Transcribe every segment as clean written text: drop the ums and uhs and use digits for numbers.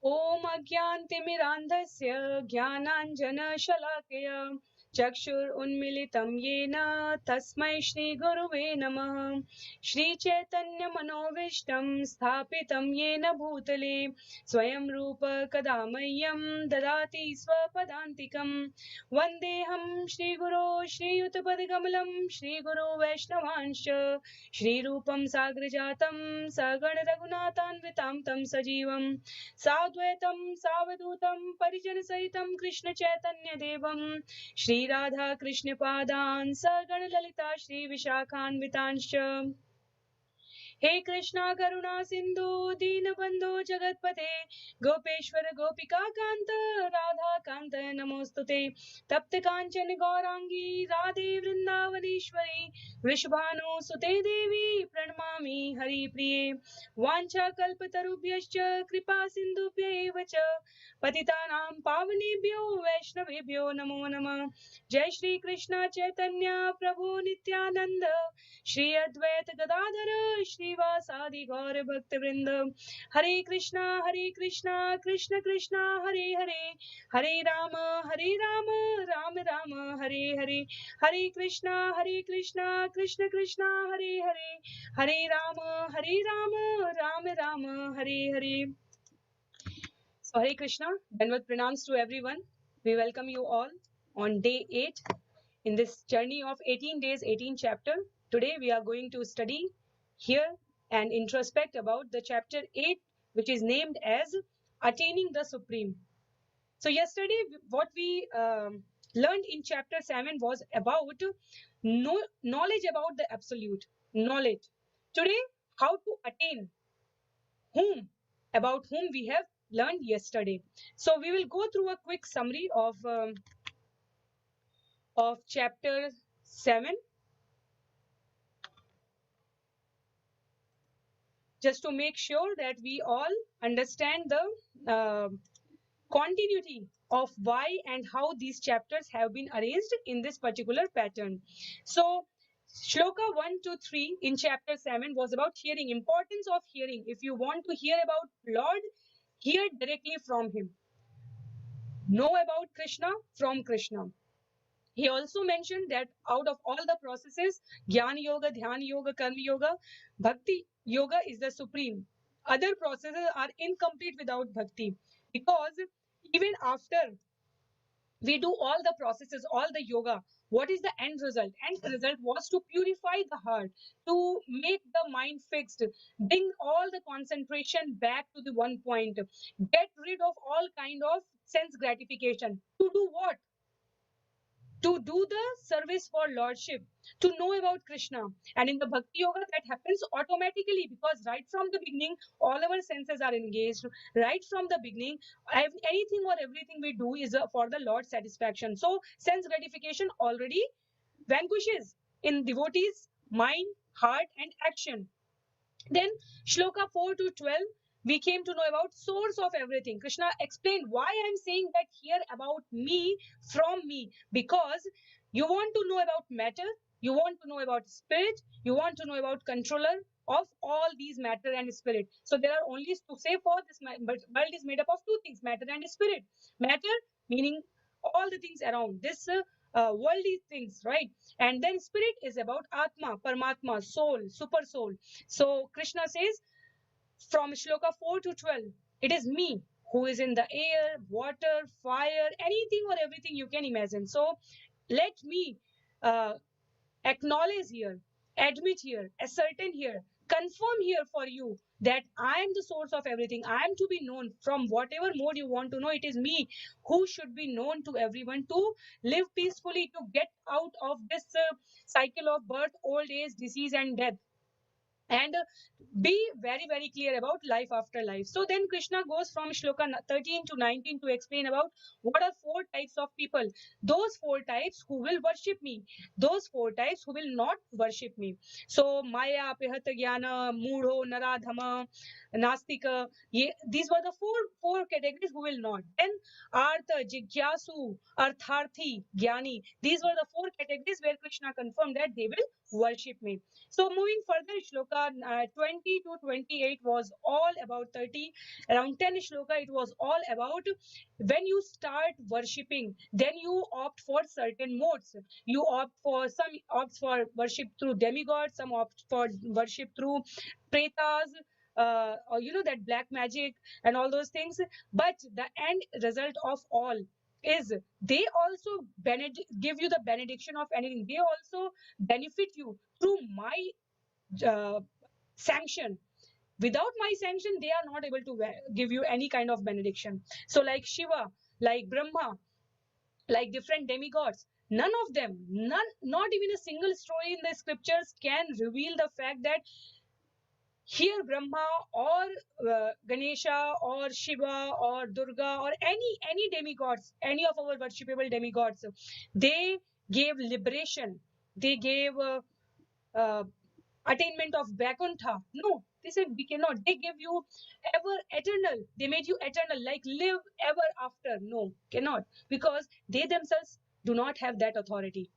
ॐ अज्ञानतिमिरान्धस्य ज्ञानाञ्जनशलाकया चक्षुरुन्मीलितं येन तस्मै श्रीगुरुवे नमः। श्रीचैतन्यमनोभीष्टं स्थापितं येन भूतले स्वयं रूप कदा मह्यं ददाति स्वपदान्तिकं। वन्देऽहं श्रीगुरो श्रीयुतपदकमलं श्रीगुरो वैष्णवांश्च श्रीरूपं साग्रजातं सगण रघुनाथान्वितां तं सजीवम् साद्वैतं सावधूतं परिजनसहितं कृष्ण चैतन्य देवं श्री राधा कृष्ण पादान् सगण ललिता श्री विशाखान्वितांश्च। हे कृष्णा करुणा सिंधु दीनबंधु जगतपते गोपेश्वर गोपिका कांत राधा कांत नमोस्तुते। तप्त कांचन गौरांगी राधे वृंदावनेश्वरी वृषभानु सुते देवी प्रणमामि हरिप्रिये। वाञ्छा कल्पतरुभ्यश्च कृपा सिन्धुभ्य एव च पतितानां पावनेभ्यो वैष्णवेभ्यो नमो नमः। जय श्री कृष्ण चैतन्य प्रभु नित्यानंद श्री अद्वैत गदाधर श्रीवासादि गौर भक्त वृंद। हरे कृष्णा कृष्ण कृष्णा हरे हरे हरे राम राम राम हरे हरे। हरे Krishna Krishna Krishna Hare Hare Hare Ram Ram Ram Hare Hare. So Hare Krishna, Dandavat pranams to everyone. We welcome you all on day 8 in this journey of 18 days, 18 chapter. Today we are going to study here and introspect about the chapter 8, which is named as Attaining the Supreme. So yesterday what we learned in chapter 7 was about knowledge about the absolute knowledge. Today, how to attain whom, about whom we have learned yesterday. So we will go through a quick summary of chapter 7 just to make sure that we all understand the continuity of why and how these chapters have been arranged in this particular pattern. So Shloka 1 to 3 in chapter 7 was about hearing, importance of hearing. If you want to hear about Lord, hear directly from him. Know about Krishna from Krishna. He also mentioned that out of all the processes, Jnana Yoga, Dhyana Yoga, Karma Yoga, Bhakti Yoga is the supreme. Other processes are incomplete without Bhakti, because even after we do all the processes, all the yoga, what is the end result? End result was to purify the heart, to make the mind fixed, bring all the concentration back to the one point, get rid of all kind of sense gratification. To do what? To do the service for Lordship, to know about Krishna. And in the Bhakti Yoga, that happens automatically, because right from the beginning, all our senses are engaged. Right from the beginning, anything or everything we do is for the Lord's satisfaction. So sense gratification already vanquishes in devotees' mind, heart, and action. Then Shloka 4 to 12, we came to know about source of everything. Krishna explained why I'm saying that here about me, from me, because you want to know about matter, you want to know about spirit, you want to know about controller of all these matter and spirit. So there are only to say for this world is made up of two things, matter and spirit. Matter meaning all the things around this worldly things, right? And then spirit is about Atma, Paramatma, soul, super soul. So Krishna says from Shloka 4 to 12, it is me who is in the air, water, fire, anything or everything you can imagine. So let me acknowledge here, admit here, ascertain here, confirm here for you that I am the source of everything. I am to be known from whatever mode you want to know. It is me who should be known to everyone, to live peacefully, to get out of this cycle of birth, old age, disease, and death, and be very very clear about life after life. So then Krishna goes from Shloka 13 to 19 to explain about what are four types of people. Those four types who will worship me, those four types who will not worship me. So Maya, Pihata Jnana, Mudho, Naradhama, Nastika. These were the four categories who will not. Then Artha, Jigyasu, Artharthi, Jnani. These were the four categories where Krishna confirmed that they will worship me. So moving further, shloka 20 to 28 was all about 30. Around 10 shloka, it was all about when you start worshipping, then you opt for certain modes. You opt for worship through demigods, some opt for worship through pretas, or that black magic and all those things. But the end result of all is they also give you the benediction of anything. They also benefit you through my uh, sanction. Without my sanction, they are not able to give you any kind of benediction. So like Shiva, like Brahma, like different demigods, none of them, not even a single story in the scriptures can reveal the fact that here Brahma or Ganesha or Shiva or Durga or any demigods, any of our worshipable demigods, they gave liberation, they gave uh, attainment of Vaikuntha. No, they said we cannot. They give you ever eternal. They made you eternal, like live ever after. No, cannot, because they themselves do not have that authority.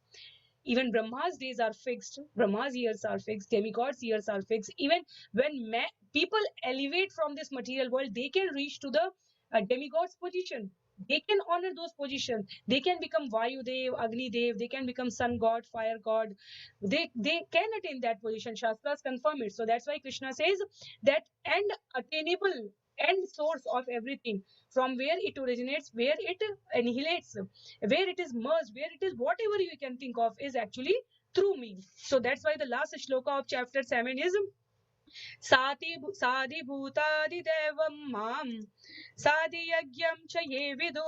Even Brahma's days are fixed, Brahma's years are fixed, demigods' years are fixed. Even when people elevate from this material world, they can reach to the demigod's position. They can honor those positions. They can become Vayu Dev, Agni Dev. They can become Sun God, Fire God. They can attain that position. Shastras confirm it. So that's why Krishna says that end attainable, end source of everything, from where it originates, where it annihilates, where it is merged, where it is whatever you can think of is actually through me. So that's why the last shloka of chapter 7 is साधिभूतादिदेवं मां साधियज्ञं च ये विदो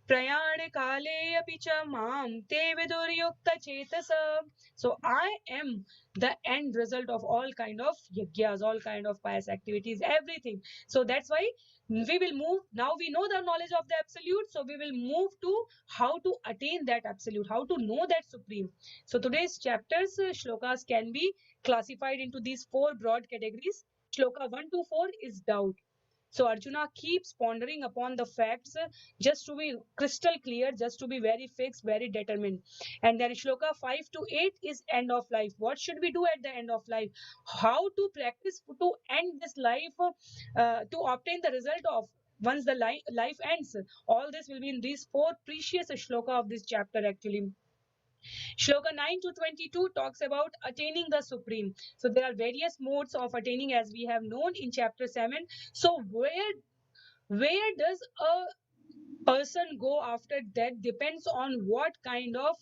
प्रयाणकाले अपि च मां ते विदुर्युक्तचेतसा. So I am the end result of all kind of yajnas, all kind of pious activities, everything. So that's why we will move. Now we know the knowledge of the absolute, so we will move to how to attain that absolute, how to know that supreme. So today's chapters, shlokas, can be classified into these four broad categories. Shloka 1 to 4 is doubt. So Arjuna keeps pondering upon the facts, just to be crystal clear, just to be very fixed, very determined. And then Shloka 5 to 8 is end of life. What should we do at the end of life? How to practice to end this life, to obtain the result of once the life ends. All this will be in these four precious shloka of this chapter actually. Shloka 9 to 22 talks about attaining the supreme. So there are various modes of attaining as we have known in chapter 7. So where does a person go after that depends on what kind of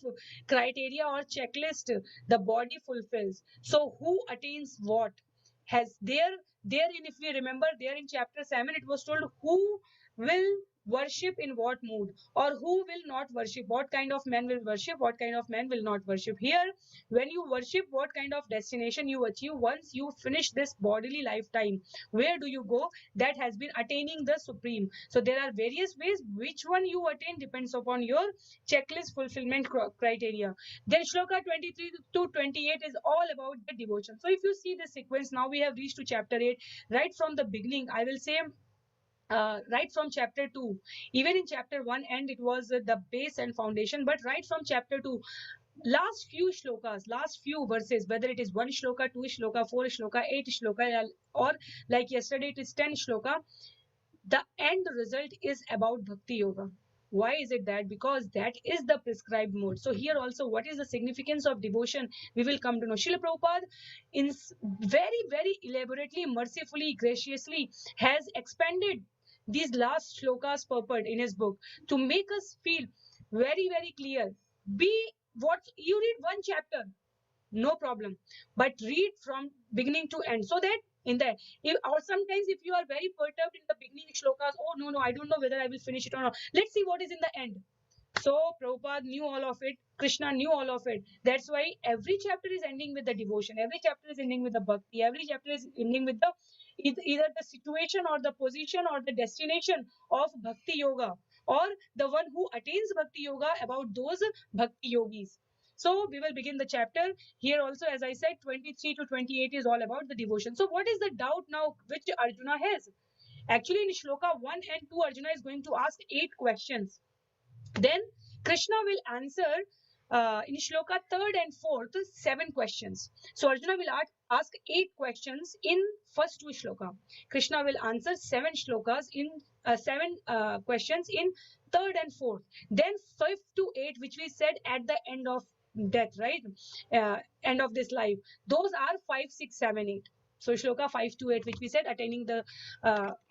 criteria or checklist the body fulfills. So who attains what? Has therein, if we remember, there in chapter 7 it was told who will worship in what mood, or who will not worship, what kind of man will worship, what kind of man will not worship. Here when you worship, what kind of destination you achieve once you finish this bodily lifetime, where do you go? That has been attaining the supreme. So there are various ways. Which one you attain depends upon your checklist fulfillment criteria. Then shloka 23 to 28 is all about the devotion. So if you see the sequence, now we have reached to chapter 8. Right from the beginning, I will say, right from chapter 2, even in chapter 1 and it was the base and foundation, but right from chapter 2, last few shlokas, last few verses, whether it is 1 shloka, 2 shloka, 4 shloka, 8 shloka, or like yesterday it is 10 shloka, the end result is about bhakti yoga. Why is it that? Because that is the prescribed mode. So here also, what is the significance of devotion, we will come to know. Srila Prabhupada in very elaborately, mercifully, graciously has expanded these last shlokas purport in his book to make us feel very clear. Be what you read one chapter, no problem, but read from beginning to end, so that in that, or sometimes if you are very perturbed in the beginning shlokas, oh no, I don't know whether I will finish it or not, let's see what is in the end. So Prabhupada knew all of it, Krishna knew all of it. That's why every chapter is ending with the devotion, every chapter is ending with the bhakti, every chapter is ending with the either the situation or the position or the destination of bhakti yoga, or the one who attains bhakti yoga, about those bhakti yogis. So we will begin the chapter. Here also, as I said, 23 to 28 is all about the devotion. So what is the doubt now which Arjuna has? Actually, in Shloka 1 and 2, Arjuna is going to ask 8 questions. Then Krishna will answer in Shloka 3rd and 4th 7 questions. So Arjuna will ask 8 questions in first 2 shloka. Krishna will answer 7 shlokas in 7 questions in 3rd and 4th. Then 5 to 8, which we said at the end of death, right? End of this life. Those are 5, 6, 7, 8. So shloka 5 to 8, which we said attaining the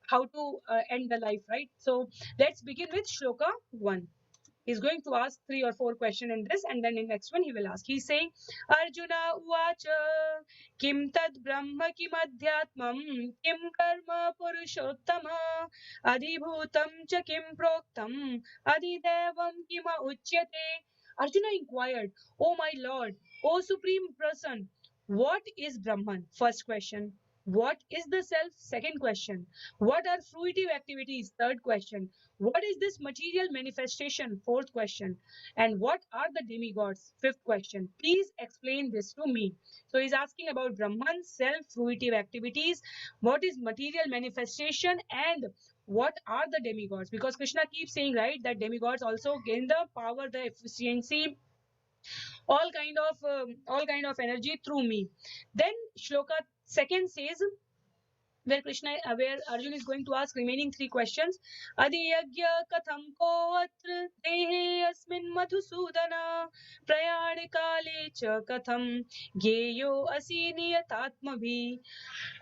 how to end the life, right? So let's begin with shloka 1. He's going to ask 3 or 4 questions in this, and then in next one he will ask. He's saying, Arjuna uvacha kim tad brahma kim adhyatmam kim karma purushottama adhibhutam cha kim proktam adidevam kima uchyate. Arjuna inquired, O my Lord, O Supreme Person, what is Brahman? First question. What is the self? Second question. What are fruitive activities? Third question. What is this material manifestation? Fourth question. And what are the demigods? Fifth question. Please explain this to me. So he's asking about Brahman, self, fruitive activities, what is material manifestation, and what are the demigods? Because Krishna keeps saying, right, that demigods also gain the power, the efficiency, all kind of energy through me. Then shloka 2nd says, where where Arjun is going to ask remaining 3 questions. Adiyagya katham ko atra dehe asmin madhusudana prayane kale cha katham geyo asi niyatatmabhi.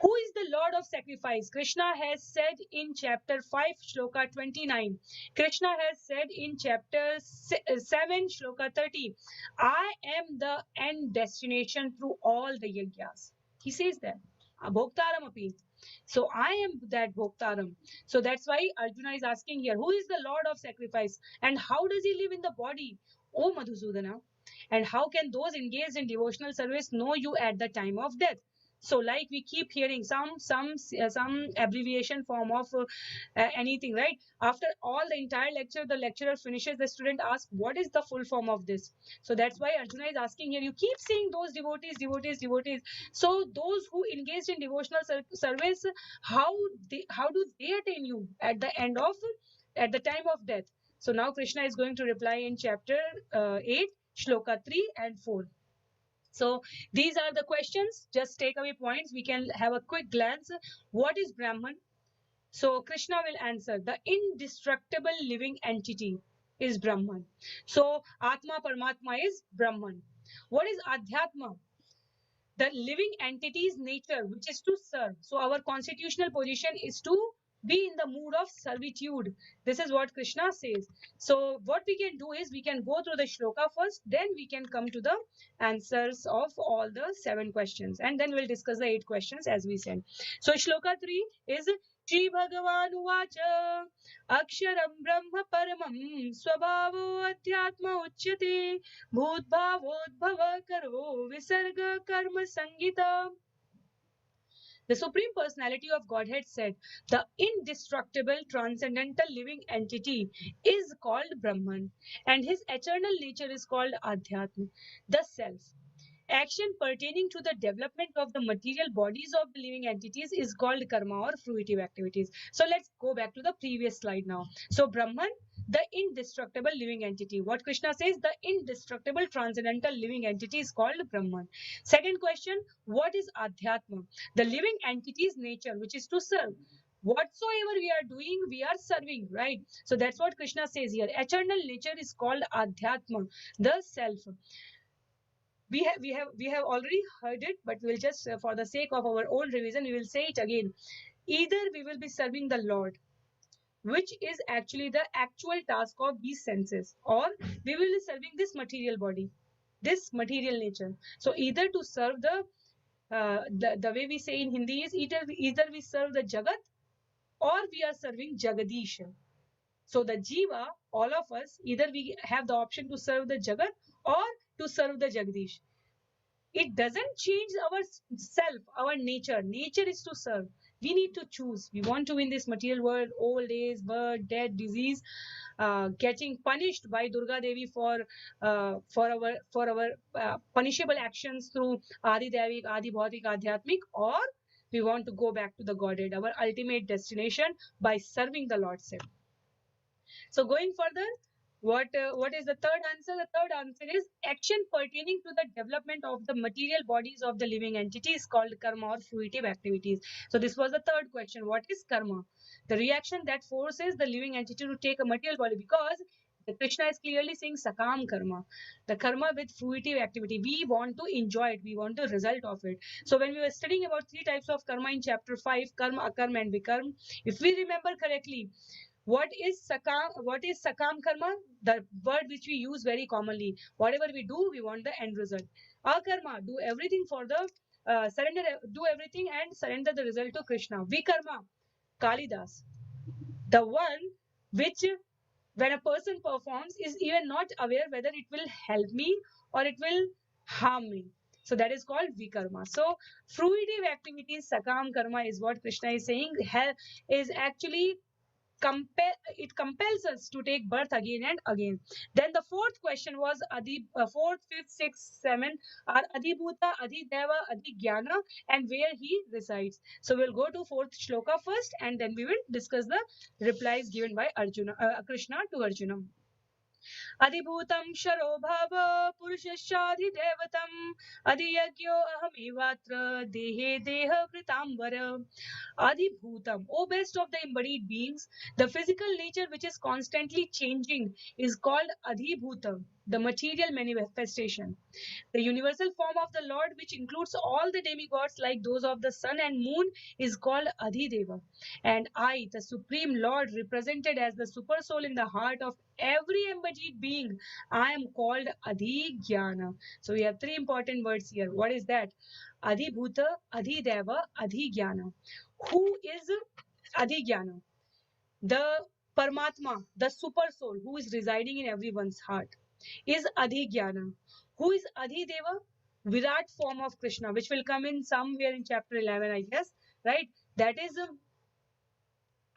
Who is the Lord of sacrifice? Krishna has said in chapter 5, shloka 29. Krishna has said in chapter 7, shloka 30. I am the end destination through all the yagyas. He says that. Bhoktaram api. So I am that Bhoktaram. So that's why Arjuna is asking here, who is the Lord of sacrifice and how does he live in the body? O Madhusudana. And how can those engaged in devotional service know you at the time of death? So like we keep hearing some abbreviation form of anything, right? After all the entire lecture, the lecturer finishes, the student asks, what is the full form of this? So that's why Arjuna is asking here, you keep saying those devotees. So those who engaged in devotional service, how do they attain you at the time of death? So now Krishna is going to reply in chapter 8, shloka 3 and 4. So these are the questions. Just take away points. We can have a quick glance. What is Brahman? So Krishna will answer. The indestructible living entity is Brahman. So Atma Paramatma is Brahman. What is Adhyatma? The living entity's nature, which is to serve. So our constitutional position is to be in the mood of servitude. This is what Krishna says. So what we can do is we can go through the shloka first, then we can come to the answers of all the 7 questions, and then we'll discuss the 8 questions as we said. So shloka 3 is Shri Bhagavan Uvacha Aksharam Brahma Paramam Swabhavo Adhyatma Uchyate Bhut Bhavodbhava Karo Visarga Karma Sangita. The Supreme Personality of Godhead said, the indestructible, transcendental living entity is called Brahman, and his eternal nature is called Adhyatma, the self. Action pertaining to the development of the material bodies of the living entities is called karma or fruitive activities. So let's go back to the previous slide now. So Brahman, the indestructible living entity. What Krishna says, the indestructible transcendental living entity is called Brahman. Second question, what is Adhyatma? The living entity's nature, which is to serve. Whatsoever we are doing, we are serving, right? So that's what Krishna says here. Eternal nature is called Adhyatma, the self. We have already heard it, but we'll just for the sake of our own revision, we will say it again. Either we will be serving the Lord, which is actually the actual task of these senses, or we will be serving this material body, this material nature. So either to serve the way we say in Hindi is either we serve the Jagat or we are serving Jagadish. So the Jiva, all of us, either we have the option to serve the Jagat or to serve the Jagadish. It doesn't change our self, our nature. Nature is to serve. We need to choose. We want to, in this material world, old age, birth, death, disease, getting punished by Durga Devi for our punishable actions through Adi Devik, Adi Bhautik, Adhyatmik, or we want to go back to the Godhead, our ultimate destination, by serving the Lord self. So going further, what is the third answer? The third answer is action pertaining to the development of the material bodies of the living entity is called karma or fruitive activities. So this was the third question. What is karma? The reaction that forces the living entity to take a material body, because the Krishna is clearly saying sakam karma, the karma with fruitive activity. We want to enjoy it. We want the result of it. So when we were studying about three types of karma in chapter 5, karma, akarma, and vikarma, if we remember correctly, what is sakam karma? The word which we use very commonly. Whatever we do, we want the end result. Akarma, do everything for the do everything and surrender the result to Krishna. Vikarma, Kalidas, the one which, when a person performs, is even not aware whether it will help me or it will harm me. So that is called vikarma. So fruitive activities, sakam karma, is what Krishna is saying. Is actually it compels us to take birth again and again. Then the fourth question was fourth, fifth, sixth, seventh are Adibhuta, Adideva, Adigyana, and where he resides. So we'll go to fourth shloka first, and then we will discuss the replies given by Krishna to Arjuna. अधिभूतं शरो भाव पुरुषश्चाधिदेवतम् अधियज्ञो अहमेवात्र देहे देह कृतांबर. Adibhutam, O best of the embodied beings, the physical nature which is constantly changing is called Adibhutam, the material manifestation. The universal form of the Lord, which includes all the demigods like those of the sun and moon, is called Adhideva. And I, the Supreme Lord, represented as the super soul in the heart of every embodied being, I am called Adhigyana. So we have three important words here. What is that? Adhibhuta, Adhideva, Adhigyana. Who is Adhigyana? The Paramatma, the super soul who is residing in everyone's heart, is Adhigyana. Who is Adhideva? Virat form of Krishna, which will come in somewhere in chapter 11, I guess, right? That is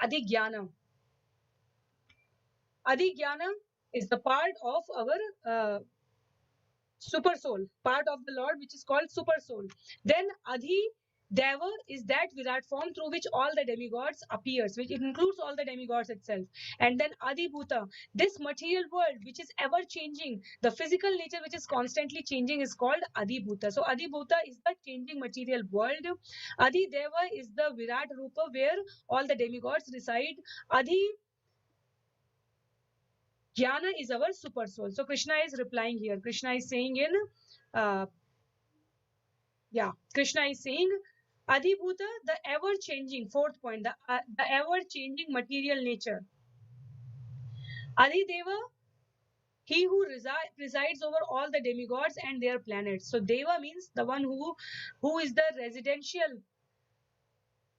Adhigyana. Adhigyana is the part of our super soul, part of the Lord, which is called super soul. Then Deva is that Virat form through which all the demigods appears, which includes all the demigods itself. And then Adibhuta, this material world which is ever changing, the physical nature which is constantly changing, is called Adibhuta. So Adibhuta is the changing material world. Adideva is the Virat Rupa where all the demigods reside. Jnana is our super soul. So Krishna is replying here. Krishna is saying Krishna is saying Adibhuta, the ever-changing, fourth point, the ever-changing material nature. Adideva, he who presides over all the demigods and their planets. So Deva means the one who is the residential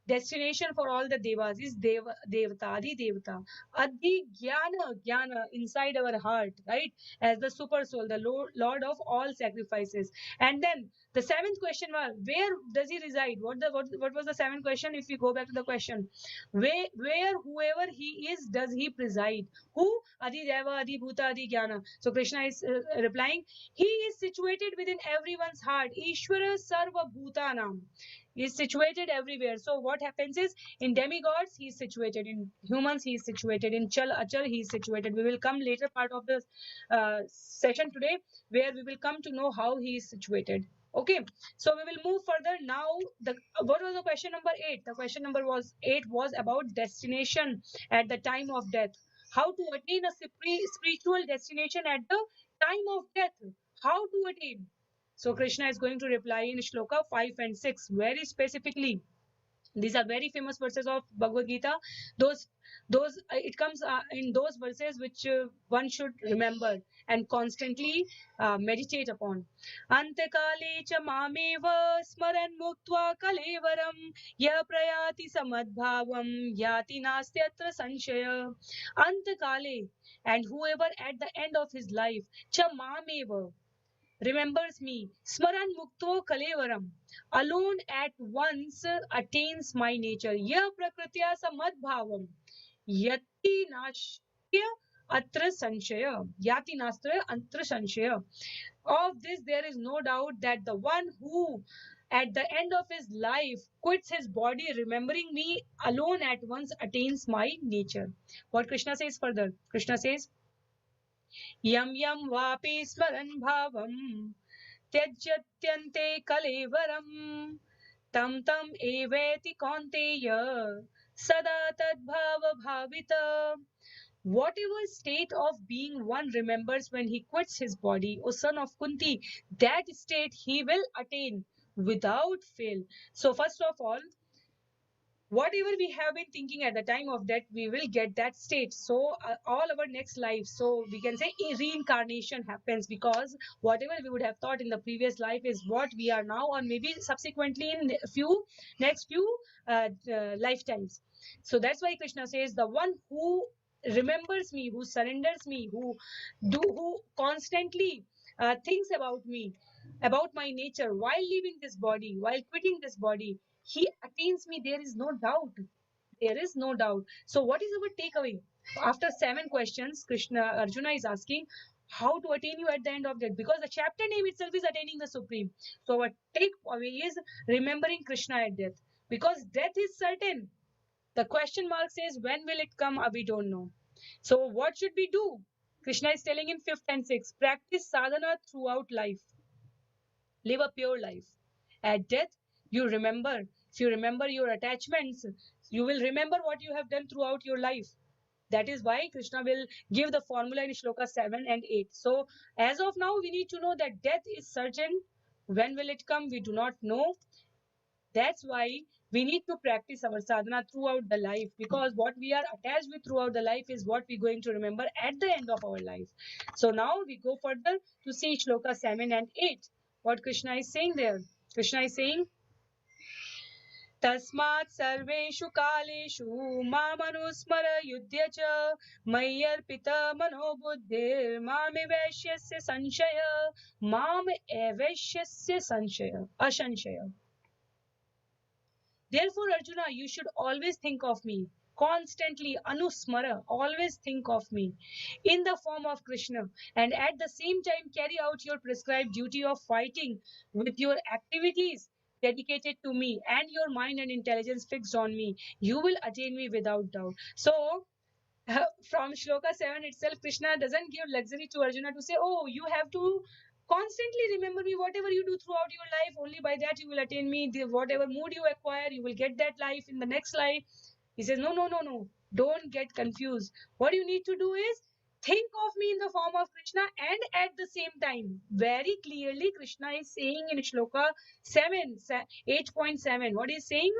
destination for all the devas, is Devata, Adi Devata. Adi Jnana, inside our heart, right? As the super soul, the Lord of all sacrifices. And then the seventh question was, where does he reside? What was the seventh question? If we go back to the question, where whoever he is, does he preside? Who? Adi Deva, Adi Bhuta, Adi Jnana. So Krishna is replying, he is situated within everyone's heart. Ishvara Sarva Bhutanam. He is situated everywhere. So what happens is, in demigods he is situated, in humans he is situated, in Chal Achal he is situated. We will come later part of the session today where we will come to know how he is situated. Okay, so we will move further now. What was the question number 8? The question number 8 was about destination at the time of death. How to attain a spiritual destination at the time of death. How to attain? So Krishna is going to reply in shloka 5 and 6 very specifically. These are very famous verses of Bhagavad Gita. It comes in those verses which one should remember and constantly meditate upon. Antakale cha mameva smaran muktva kalevaram ya prayati samadbhavam yati nastyatra sanshaya. Antakale, and whoever at the end of his life, cha mameva, remembers me, Smaran Mukto Kalevaram, alone at once attains my nature. Ya Prakritya Samadbhavam, Yati Nashya Atra Sanshaya. Yati Nastra Atra Sanshaya. Of this, there is no doubt that the one who, at the end of his life, quits his body, remembering me alone at once attains my nature. What Krishna says further? Krishna says, Yam yam vapi smaran bhavam त्यज्यत्यन्ते कलेवरम tam tam eveti kaunteya sada tadbhava bhavita. Whatever state of being one remembers when he quits his body, O son of Kunti, that state he will attain without fail. So first of all, whatever we have been thinking at the time of death, we will get that state. So all our next life, so we can say reincarnation happens, because whatever we would have thought in the previous life is what we are now, or maybe subsequently in next few lifetimes. So that's why Krishna says, the one who remembers me, who surrenders me, who constantly thinks about me, about my nature, while leaving this body, while quitting this body, he attains me. There is no doubt. There is no doubt. So what is our takeaway? After 7 questions, Arjuna is asking how to attain you at the end of that, because the chapter name itself is Attaining the Supreme. So our takeaway is remembering Krishna at death, because death is certain. The question mark says, when will it come? We don't know. So what should we do? Krishna is telling in 5th and 6th, practice sadhana throughout life. Live a pure life. At death, you remember. If you remember your attachments, you will remember what you have done throughout your life. That is why Krishna will give the formula in shloka 7 and 8. So as of now, we need to know that death is certain. When will it come? We do not know. That's why we need to practice our sadhana throughout the life, because what we are attached with throughout the life is what we're going to remember at the end of our life. So now we go further to see shloka 7 and 8. What Krishna is saying there? Krishna is saying, Tasmat sarveshu kaleshu mamanusmara yudhya cha mayyarpita manobuddhir mameveshyasya sanshaya mameveshyasya sanshaya asanshaya. Therefore, Arjuna, you should always think of me. Constantly, anusmara, always think of me in the form of Krishna, and at the same time carry out your prescribed duty of fighting with your activities dedicated to me and your mind and intelligence fixed on me. You will attain me without doubt. So, from shloka 7 itself, Krishna doesn't give luxury to Arjuna to say, oh, you have to constantly remember me. Whatever you do throughout your life, only by that you will attain me. Whatever mood you acquire, you will get that life in the next life. He says, no, no, no, no. Don't get confused. What you need to do is think of me in the form of Krishna, and at the same time, very clearly, Krishna is saying in shloka 8.7, what is saying?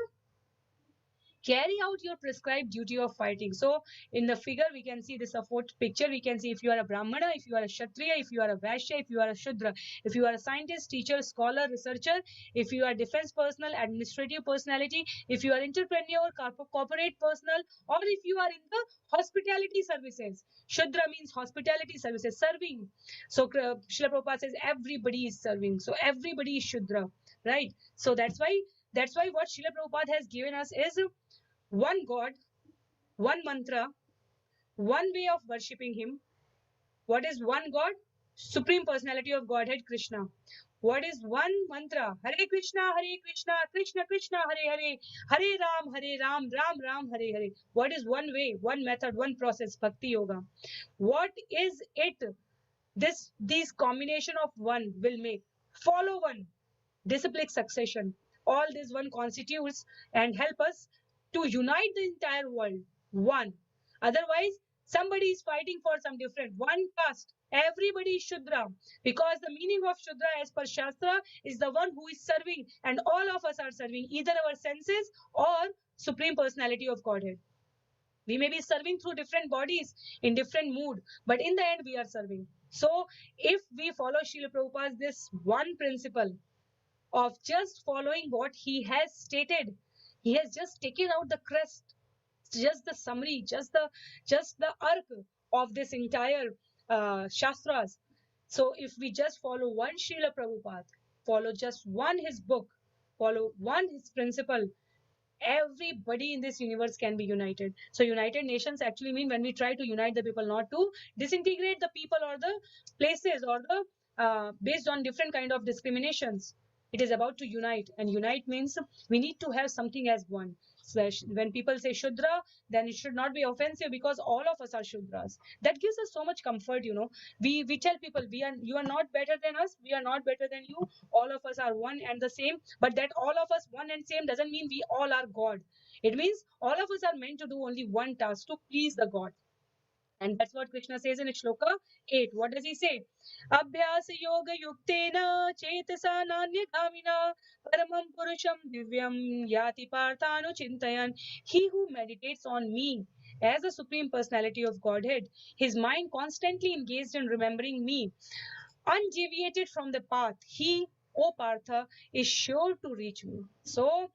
Carry out your prescribed duty of fighting. So in the figure we can see this fourth picture. We can see if you are a brahmana, if you are a kshatriya, if you are a vaishya, if you are a shudra, if you are a scientist, teacher, scholar, researcher, if you are defense personnel, administrative personality, if you are entrepreneur, corporate personnel, or if you are in the hospitality services. Shudra means hospitality services, serving. So Srila Prabhupada says everybody is serving, so everybody is shudra, right? So that's why what Srila Prabhupada has given us is one God, one mantra, one way of worshipping Him. What is one God? Supreme Personality of Godhead, Krishna. What is one mantra? Hare Krishna, Krishna Krishna, Hare Hare, Hare Ram, Ram Ram, Hare Hare. What is one way, one method, one process? Bhakti Yoga. What is it? These combination of one will make. Follow one. Disciplic succession. All this one constitutes and help us to unite the entire world. One. Otherwise, somebody is fighting for some different. One caste. Everybody is Shudra. Because the meaning of Shudra as per Shastra is the one who is serving, and all of us are serving either our senses or Supreme Personality of Godhead. We may be serving through different bodies in different mood, but in the end we are serving. So if we follow Srila Prabhupada's this one principle of just following what he has stated, he has just taken out the crest, just the summary, just the arc of this entire Shastras. So if we just follow one Srila Prabhupada, follow just one his book, follow one his principle, everybody in this universe can be united. So United Nations actually mean when we try to unite the people, not to disintegrate the people or the places or the based on different kind of discriminations. It is about to unite, and unite means we need to have something as one. So when people say Shudra, then it should not be offensive, because all of us are Shudras. That gives us so much comfort, you know. We tell people, you are not better than us, we are not better than you, all of us are one and the same. But that all of us one and same doesn't mean we all are God. It means all of us are meant to do only one task, to please the God. And that's what Krishna says in Shloka 8. What does he say? Abhyas yoga yuktena chetasa nanya paramam purusham divyam yati parthanu chintayan. He who meditates on me as the Supreme Personality of Godhead, his mind constantly engaged in remembering me, undeviated from the path, he, O Partha, is sure to reach me. So,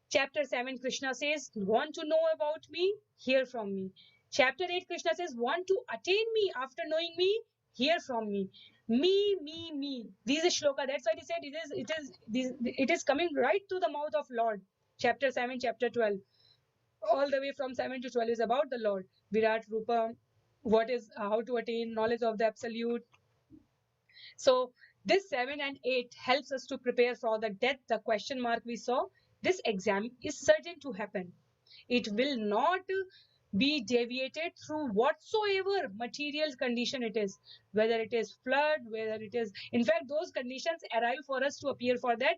Chapter 7, Krishna says, want to know about me? Hear from me. Chapter 8, Krishna says, want to attain me after knowing me? Hear from me. Me. These is shloka. That's why he said it is coming right to the mouth of Lord. Chapter 7, chapter 12. All the way from 7 to 12 is about the Lord. Virat Rupa, what is how to attain knowledge of the absolute. So this 7 and 8 helps us to prepare for the death, the question mark we saw. This exam is certain to happen. It will not be deviated through whatsoever material condition it is, whether it is flood, whether it is, in fact, those conditions arrive for us to appear for that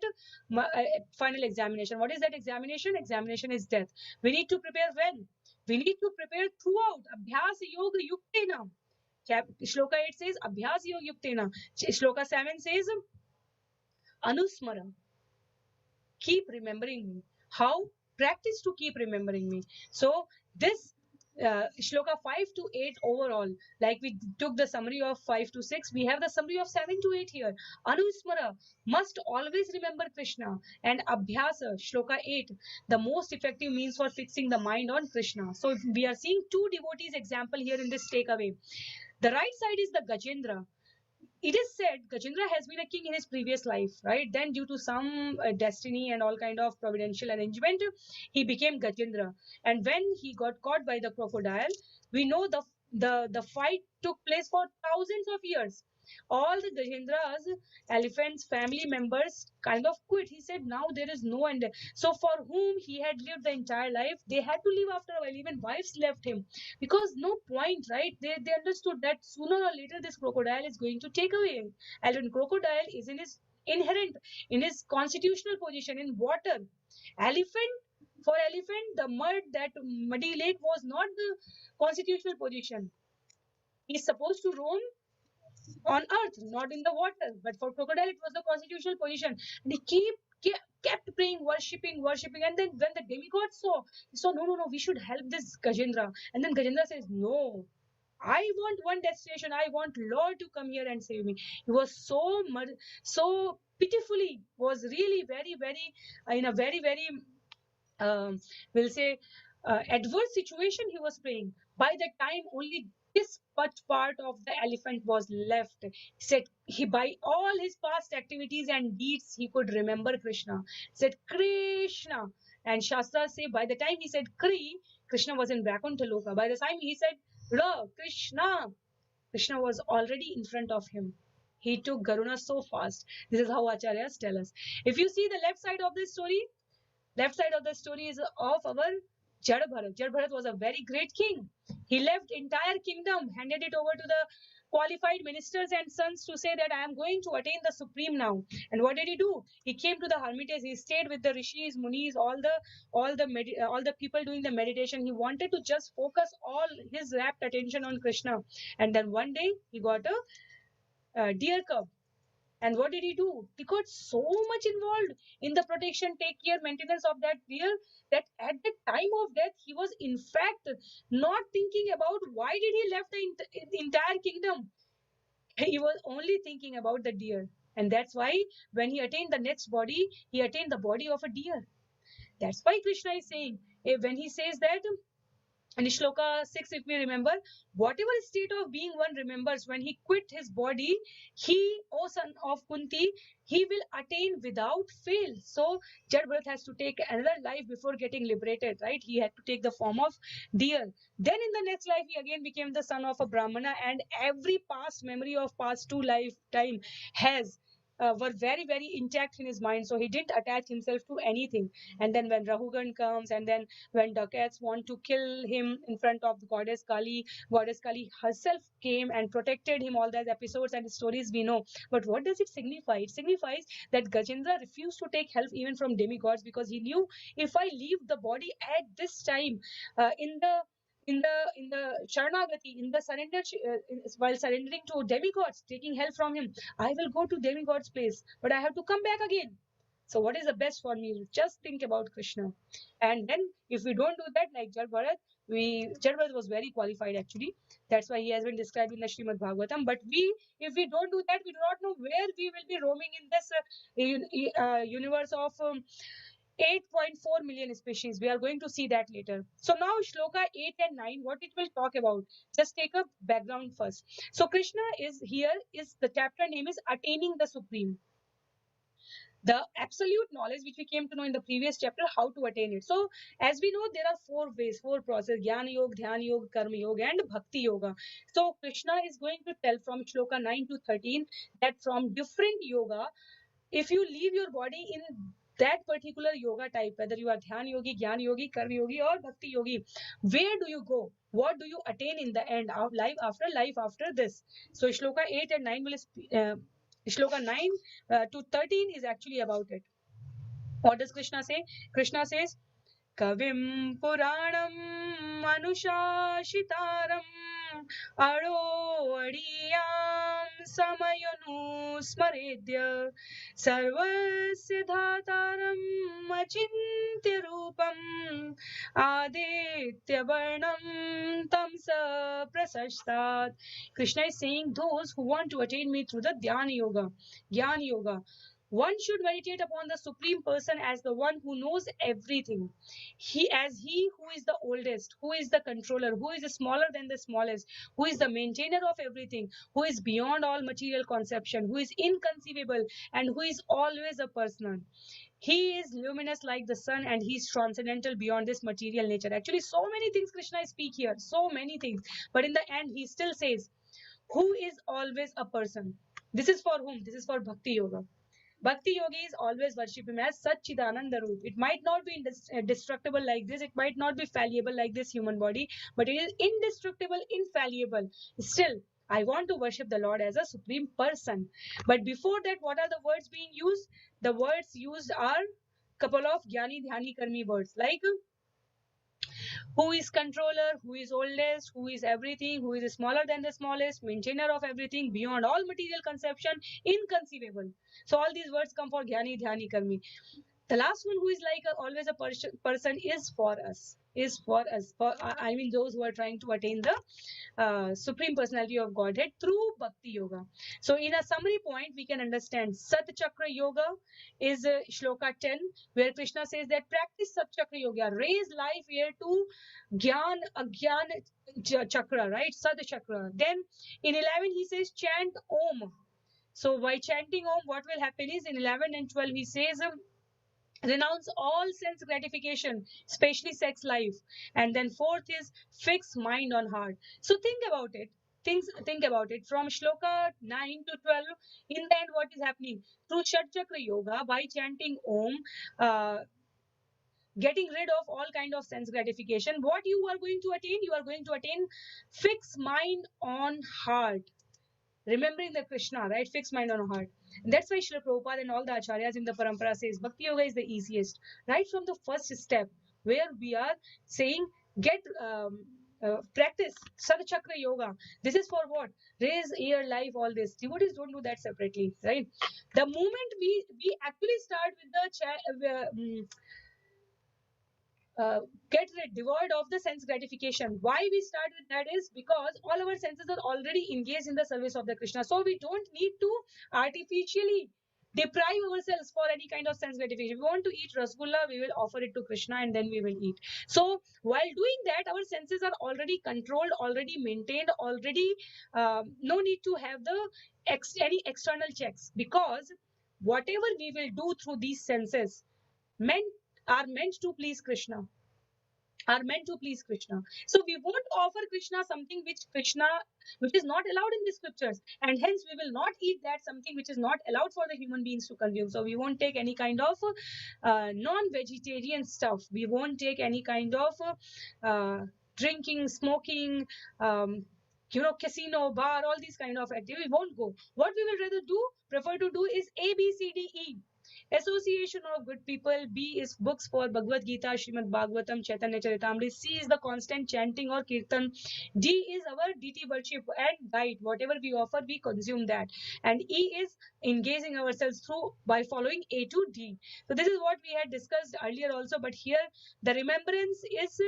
final examination. What is that examination? Examination is death. We need to prepare when? We need to prepare throughout. Abhyas yoga yuktena. Shloka 8 says, Abhyas yoga yuktena. Shloka 7 says, Anusmara. Keep remembering me. How? Practice to keep remembering me. So this shloka 5 to 8 overall, like we took the summary of 5 to 6, we have the summary of 7 to 8 here. Anusmara, must always remember Krishna. And Abhyasa, shloka 8, the most effective means for fixing the mind on Krishna. So we are seeing two devotees example here in this takeaway. The right side is the Gajendra. It is said Gajendra has been a king in his previous life, right? Then due to some destiny and all kind of providential arrangement, he became Gajendra. And when he got caught by the crocodile, we know the fight took place for thousands of years. All the Gajendra's elephants, family members kind of quit. He said, now there is no end. So for whom he had lived the entire life, they had to leave after a while. Even wives left him because no point, right? They understood that sooner or later this crocodile is going to take away him. And when crocodile is in his inherent, in his constitutional position in water, elephant, for elephant, the mud, that muddy lake was not the constitutional position. He's supposed to roam on earth, not in the water. But for crocodile, it was the constitutional position. And kept praying, worshipping. And then when the demigod saw, he saw, no, we should help this Gajendra. And then Gajendra says, no, I want one destination. I want Lord to come here and save me. He was so pitifully, was really very, in a very, we'll say, adverse situation he was praying. By that time, only this much part of the elephant was left. He said he, by all his past activities and deeds, he could remember Krishna. He said Krishna. And Shastras say by the time he said Kri, Krishna was in Vaikuntha Loka. By the time he said Ra, Krishna was already in front of him. He took Garuna so fast. This is how Acharyas tell us. If you see the left side of this story, left side of the story is of our Jad Bharat. Jad Bharat was a very great king. He left entire kingdom, handed it over to the qualified ministers and sons to say that I am going to attain the Supreme now. And what did he do? He came to the hermitage. He stayed with the rishis, munis, all the people doing the meditation. He wanted to just focus all his rapt attention on Krishna. And then one day he got a deer cub. And what did he do? He got so much involved in the protection, take care, maintenance of that deer, that at the time of death, he was in fact not thinking about why did he left the entire kingdom. He was only thinking about the deer. And that's why when he attained the next body, he attained the body of a deer. That's why Krishna is saying, when he says that, In Shloka 6, if we remember, whatever state of being one remembers when he quit his body, he, O son of Kunti, he will attain without fail. So, Jad Bharat has to take another life before getting liberated, right? He had to take the form of deer. Then, in the next life, he again became the son of a Brahmana, and every past memory of past two lifetime has. Were very very intact in his mind, so he didn't attach himself to anything. And then when Rahugan comes, and then when Dakats want to kill him in front of the Goddess Kali herself came and protected him. All those episodes and stories we know. But what does it signify? It signifies that Gajendra refused to take help even from demigods, because he knew, if I leave the body at this time, in the Sharanagati, in the while surrendering to demigods, taking help from him, I will go to demigod's place, but I have to come back again. So what is the best for me? Just think about Krishna. And then if we don't do that, like Jal Bharat, Jal Bharat was very qualified actually. That's why he has been described in the Srimad Bhagavatam. But if we don't do that, we do not know where we will be roaming in this universe of 8.4 million species. We are going to see that later. So now Shloka 8 and 9, what it will talk about. Just take a background first. So Krishna is the chapter name is Attaining the Supreme, the absolute knowledge which we came to know in the previous chapter, how to attain it. So as we know, there are four ways, four processes: Jnana Yoga, Dhyana Yoga, Karma Yoga, and Bhakti Yoga. So Krishna is going to tell from Shloka 9 to 13 that from different yoga, if you leave your body in that particular yoga type, whether you are Dhyana Yogi, Jnana Yogi, Karma Yogi, or Bhakti Yogi, where do you go? What do you attain in the end of life after this? So Shloka 8 and 9 will Shloka 9 to 13 is actually about it. What does Krishna say? Krishna says, Kavim Puranam Manushashitaram Arodiyam Samayanu Smaredya Sarvasya Dhataram Achintya Rupam Aditya Varnam Tamsa Prasashtat. Krishna is saying, those who want to attain me through the Dhyana Yoga, Jnana Yoga, one should meditate upon the Supreme Person as the one who knows everything. He who is the oldest, who is the controller, who is smaller than the smallest, who is the maintainer of everything, who is beyond all material conception, who is inconceivable, and who is always a person. He is luminous like the sun, and he is transcendental beyond this material nature. Actually, so many things Krishna speak here, so many things. But in the end, he still says, who is always a person. This is for whom? This is for Bhakti Yoga. Bhakti yogis always worship him as Satchidananda Roop. It might not be destructible like this, it might not be fallible like this human body, but it is indestructible, infallible. Still, I want to worship the Lord as a supreme person. But before that, what are the words being used? The words used are couple of Jnani Dhyani Karmi words, like who is controller, who is oldest, who is everything, who is smaller than the smallest, maintainer of everything, beyond all material conception, inconceivable. So all these words come for Jnani Dhyani Karmi. The last one, who is like always a person, is for us, for I mean those who are trying to attain the supreme personality of Godhead through Bhakti Yoga. So in a summary point, we can understand Sat Chakra Yoga is Shloka 10, where Krishna says that practice Sat Chakra Yoga, raise life here to Gyan Chakra, right? Sat Chakra. Then in 11 he says chant Om. So by chanting Om, what will happen is in 11 and 12 he says renounce all sense gratification, especially sex life. And then fourth is fix mind on heart. So think about it. Think about it. From Shloka 9 to 12, in the end, what is happening? Through Shat Chakra Yoga, by chanting Om, getting rid of all kind of sense gratification, what you are going to attain? You are going to attain fix mind on heart. Remembering the Krishna, right? Fixed mind on a heart. And that's why Srila Prabhupada and all the acharyas in the parampara says Bhakti Yoga is the easiest. Right from the first step, where we are saying get practice Sadchakra Yoga. This is for what? Raise ear, life, all this. Devotees don't do that separately, right? The moment we actually start with the get devoid of the sense gratification. Why we start with that is because all our senses are already engaged in the service of the Krishna. So we don't need to artificially deprive ourselves for any kind of sense gratification. If we want to eat rasgulla, we will offer it to Krishna and then we will eat. So while doing that, our senses are already controlled, already maintained, already no need to have the any external checks, because whatever we will do through these senses meant are meant to please Krishna, are meant to please Krishna. So we won't offer Krishna something which is not allowed in the scriptures, and hence we will not eat that something which is not allowed for the human beings to consume. So we won't take any kind of non-vegetarian stuff. We won't take any kind of drinking, smoking, casino, bar, all these kind of activity. We won't go. What we will rather do, prefer to do is A, B, C, D, E. Association of good people. B is books for Bhagavad Gita, Srimad Bhagavatam, Chaitanya Charitamrita. C is the constant chanting or kirtan. D is our deity worship and guide. Whatever we offer, we consume that. And E is engaging ourselves through by following A to D. So this is what we had discussed earlier also, but here the remembrance is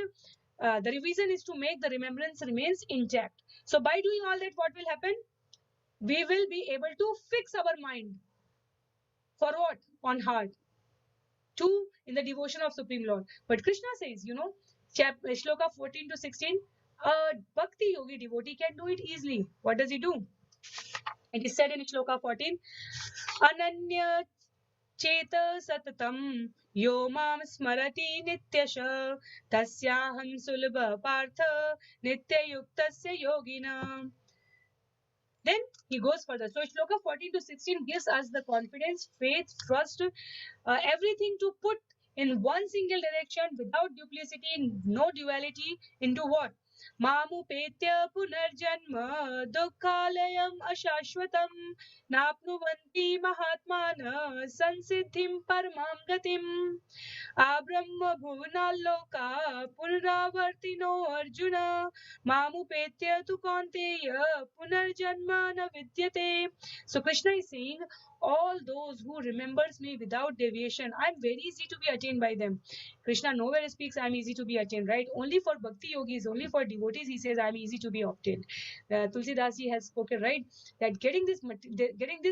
the revision is to make the remembrance remains intact. So by doing all that, what will happen? We will be able to fix our mind. For what? On heart. Two, in the devotion of Supreme Lord. But Krishna says, Shloka 14 to 16, a Bhakti Yogi devotee can do it easily. What does he do? It is said in Shloka 14, Ananya Cheta Satatam Yo Mam Smarati Nityasha Tasyaham Sulabha Partha Nitya Yuktasya Yogina. Then he goes further. So Shloka 14 to 16 gives us the confidence, faith, trust, everything to put in one single direction without duplicity, no duality, into what? Mamupetya punarjanma dukhalayam ashashvatam napnuvanti mahatmana sansiddhim paramam gatim abrahma bhuvanaloka punaravartino arjuna mamupetya tu kaunteya punarjanma na vidyate. So Krishna is saying, all those who remembers me without deviation, I am very easy to be attained by them. Krishna nowhere speaks I am easy to be attained, right? Only for bhakti yogis, only for devotees, he says I am easy to be obtained. Tulsidas ji has spoken, right, that getting this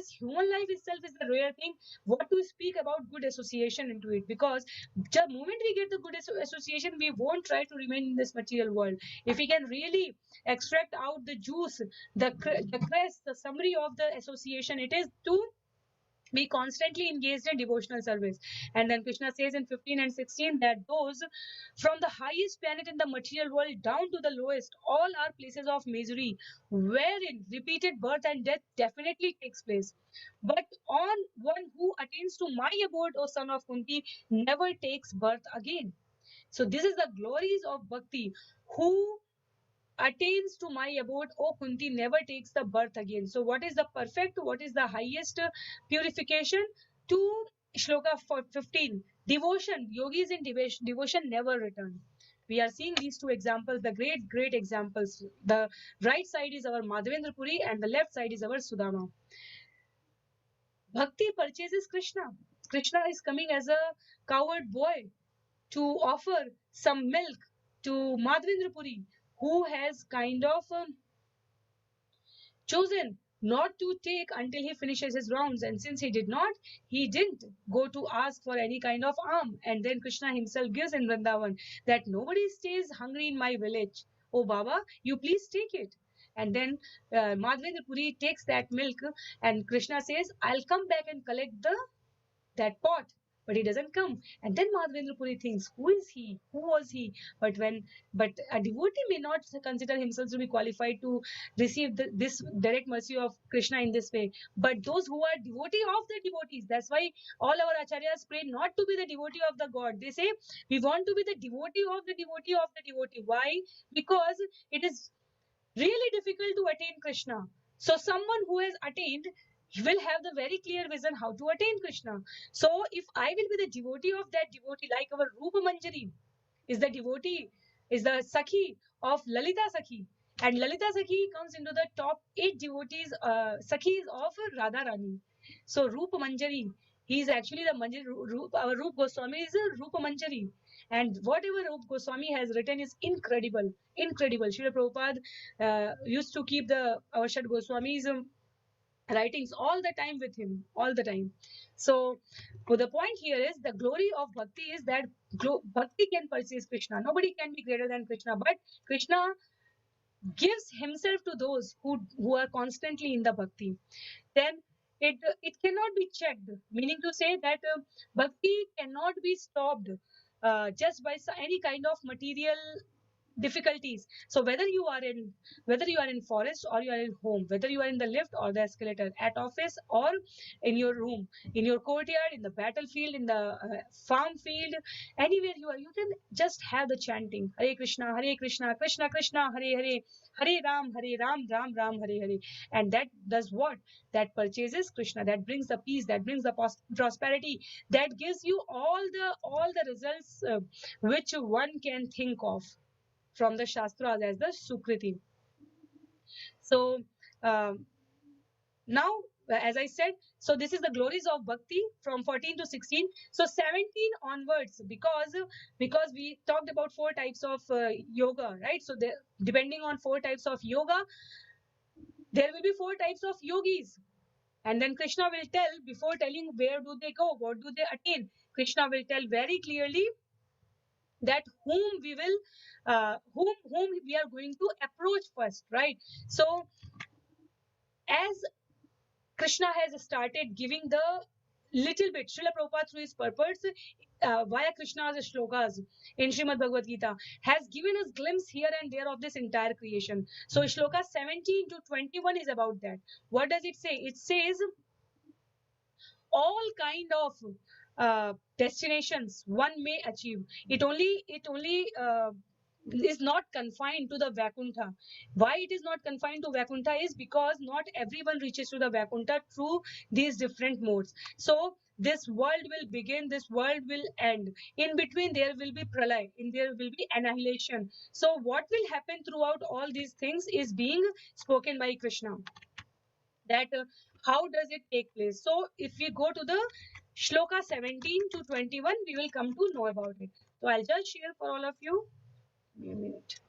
human life itself is the rare thing. What to speak about good association into it? Because the moment we get the good association, we won't try to remain in this material world. If we can really extract out the juice, the crest, the summary of the association, it is to be constantly engaged in devotional service. And then Krishna says in 15 and 16 that those from the highest planet in the material world down to the lowest, all are places of misery, wherein repeated birth and death definitely takes place. But on one who attains to my abode, O son of Kunti, never takes birth again. So this is the glories of bhakti. Who attains to my abode, O Kunti, never takes the birth again. So what is the perfect, what is the highest purification? To Shloka 15, devotion, yogis in devotion never return. We are seeing these two examples, the great examples. The right side is our Madhavendra Puri and the left side is our Sudama. Bhakti purchases Krishna. Krishna is coming as a coward boy to offer some milk to Madhavendra Puri, who has kind of chosen not to take until he finishes his rounds. And since he didn't go to ask for any kind of alms. And then Krishna himself gives in Vrindavan that nobody stays hungry in my village. Oh Baba, you please take it. And then Madhavendra Puri takes that milk and Krishna says, I'll come back and collect that pot. But he doesn't come. And then Madhavendra Puri thinks, who is he? Who was he? But a devotee may not consider himself to be qualified to receive this direct mercy of Krishna in this way. But those who are devotee of the devotees, that's why all our acharyas pray not to be the devotee of the God. They say, we want to be the devotee of the devotee of the devotee. Why? Because it is really difficult to attain Krishna. So someone who has attained, he will have the very clear vision how to attain Krishna. So if I will be the devotee of that devotee, like our Rupa Manjari is the devotee, is the Sakhi of Lalita Sakhi. And Lalita Sakhi comes into the top 8 devotees, Sakhis of Radha Rani. So Rupa Manjari, he is actually the Manjari, our Rupa Goswami is a Rupa Manjari. And whatever Rupa Goswami has written is incredible. Srila Prabhupada used to keep our Shad Goswamis writings all the time with him, all the time. So the point here is the glory of bhakti is that bhakti can perceive Krishna. Nobody can be greater than Krishna, but Krishna gives himself to those who are constantly in the bhakti. Then it cannot be checked, meaning to say that bhakti cannot be stopped just by any kind of material difficulties. So whether you are in forest or you are in home, whether you are in the lift or the escalator, at office or in your room, in your courtyard, in the battlefield, in the farm field, anywhere you are, you can just have the chanting Hare Krishna, Hare Krishna, Krishna Krishna, Hare Hare, Hare Ram, Ram Ram, Hare Hare. And that does what? That purchases Krishna, that brings the peace, that brings the prosperity, that gives you all the results which one can think of from the Shastras as the Sukriti. So um, now, as I said, so this is the glories of Bhakti from 14 to 16. So 17 onwards, because we talked about four types of yoga, right? So depending on four types of yoga, there will be four types of yogis. And then Krishna will tell, before telling where do they go, what do they attain, Krishna will tell very clearly that whom we are going to approach first, right? So as Krishna has started giving the little bit, Srila Prabhupada through his purpose via Krishna's shlokas in Srimad Bhagavad Gita has given us glimpse here and there of this entire creation. So shloka 17 to 21 is about that. What does it say? It says all kind of destinations one may achieve. It only is not confined to the Vaikuntha. Why it is not confined to Vaikuntha is because not everyone reaches to the Vaikuntha through these different modes. So this world will begin, this world will end. In between there will be pralay, there will be annihilation. So what will happen throughout all these things is being spoken by Krishna. That how does it take place? So if we go to the shloka 17 to 21, we will come to know about it. So I'll just share for all of you. Give me a minute.